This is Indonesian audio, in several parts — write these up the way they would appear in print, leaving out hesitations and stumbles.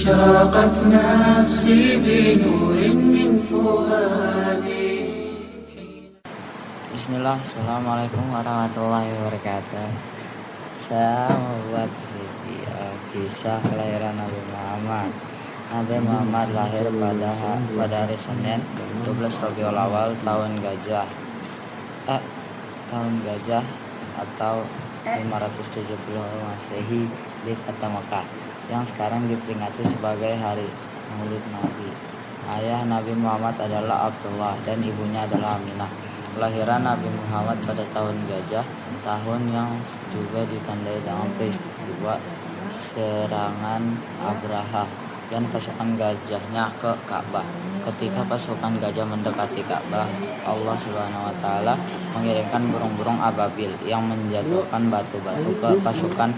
أشرقت نفسي بنور من فؤادي. Bismillah, Assalamualaikum warahmatullahi wabarakatuh. Saya membuat video kisah kelahiran Nabi Muhammad. Nabi Muhammad lahir pada hari Senin 12 Rabiul Awal tahun Gajah atau 570 Masehi di kota Mekah yang sekarang diperingati sebagai hari Maulid Nabi. Ayah Nabi Muhammad adalah Abdullah dan ibunya adalah Aminah. Kelahiran Nabi Muhammad pada tahun Gajah, tahun yang juga ditandai dengan peristiwa serangan Abraha dan pasukan gajahnya ke Ka'bah. Ketika pasukan gajah mendekati Ka'bah, Allah Subhanahu wa taala mengirimkan burung-burung ababil yang menjatuhkan batu-batu ke pasukan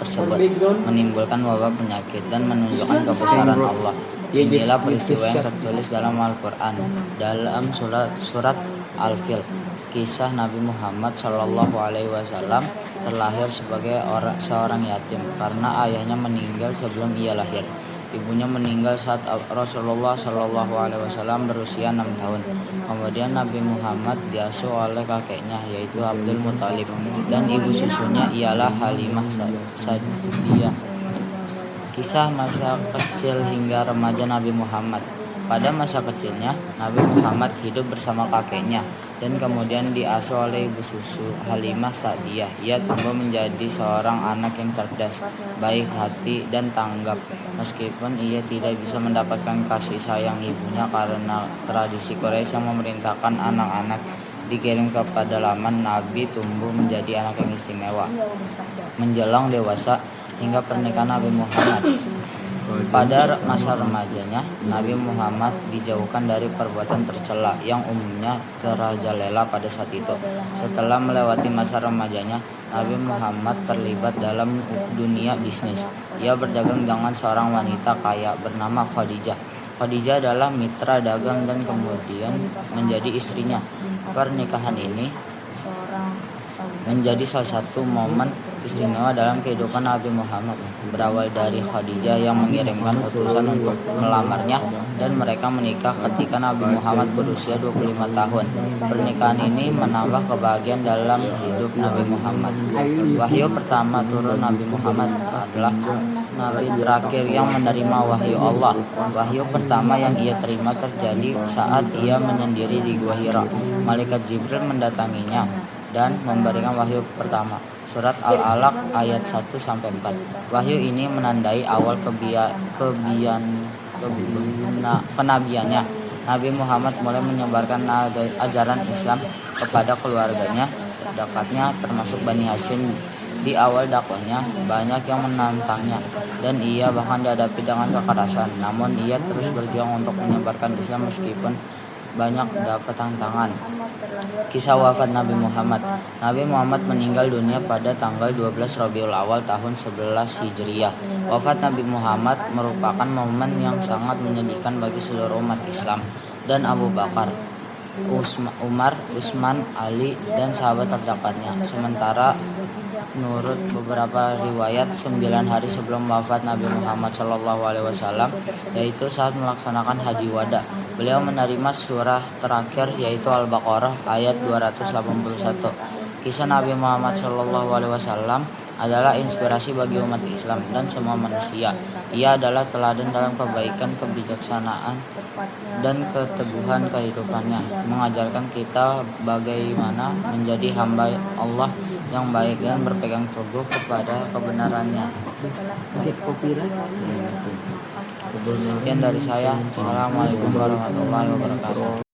tersebut, menimbulkan wabah penyakit dan menunjukkan kebesaran Allah. Inilah peristiwa yang tertulis dalam Al-Quran dalam surat Al-Fil. Kisah Nabi Muhammad Shallallahu Alaihi Wasallam terlahir sebagai seorang yatim karena ayahnya meninggal sebelum ia lahir. Ibunya meninggal saat Rasulullah Shallallahu Alaihi Wasallam berusia 6 tahun. Kemudian Nabi Muhammad diasuh oleh kakeknya yaitu Abdul Muthalib dan ibu susunya ialah Halimah Sa'diyah. Kisah masa kecil hingga remaja Nabi Muhammad. Pada masa kecilnya, Nabi Muhammad hidup bersama kakeknya dan kemudian diasuh oleh ibu susu Halimah Sa'diyah. Ia tumbuh menjadi seorang anak yang cerdas, baik hati dan tanggap. Meskipun ia tidak bisa mendapatkan kasih sayang ibunya karena tradisi Quraisy yang memerintahkan anak-anak dikirim ke pedalaman, Nabi tumbuh menjadi anak yang istimewa. Menjelang dewasa hingga pernikahan Nabi Muhammad. Pada masa remajanya, Nabi Muhammad dijauhkan dari perbuatan tercela yang umumnya merajalela pada saat itu. Setelah melewati masa remajanya, Nabi Muhammad terlibat dalam dunia bisnis. Ia berdagang dengan seorang wanita kaya bernama Khadijah. Khadijah adalah mitra dagang dan kemudian menjadi istrinya. Pernikahan ini menjadi salah satu momen istimewa dalam kehidupan Nabi Muhammad. Berawal dari Khadijah yang mengirimkan utusan untuk melamarnya dan mereka menikah ketika Nabi Muhammad berusia 25 tahun. Pernikahan ini menambah kebahagiaan dalam hidup Nabi Muhammad. Wahyu pertama turun Nabi Muhammad adalah Nabi terakhir yang menerima wahyu Allah. Wahyu pertama yang ia terima terjadi saat ia menyendiri di Gua Hira. Malaikat Jibril mendatanginya dan memberikan wahyu pertama. Surat Al-Alaq ayat 1-4. Wahyu ini menandai awal kenabiannya. Nabi Muhammad mulai menyebarkan ajaran Islam kepada keluarganya terdekatnya termasuk Bani Hashim. Di awal dakwahnya banyak yang menantangnya dan ia bahkan dihadapi dengan kekerasan. Namun ia terus berjuang untuk menyebarkan Islam meskipun banyak dapat tantangan. Kisah wafat Nabi Muhammad. Nabi Muhammad meninggal dunia pada tanggal 12 Rabiul Awal tahun 11 Hijriah. Wafat Nabi Muhammad merupakan momen yang sangat menyedihkan bagi seluruh umat Islam dan Abu Bakar, Umar, Utsman, Ali dan sahabat terdekatnya. Sementara menurut beberapa riwayat 9 hari sebelum wafat Nabi Muhammad SAW, yaitu saat melaksanakan Haji Wada, beliau menerima surah terakhir yaitu Al-Baqarah ayat 281. Kisah Nabi Muhammad SAW adalah inspirasi bagi umat Islam dan semua manusia. Ia adalah teladan dalam kebaikan, kebijaksanaan, dan keteguhan kehidupannya, mengajarkan kita bagaimana menjadi hamba Allah yang baik dan berpegang teguh kepada kebenarannya. Sekian dari saya. Assalamualaikum warahmatullahi wabarakatuh.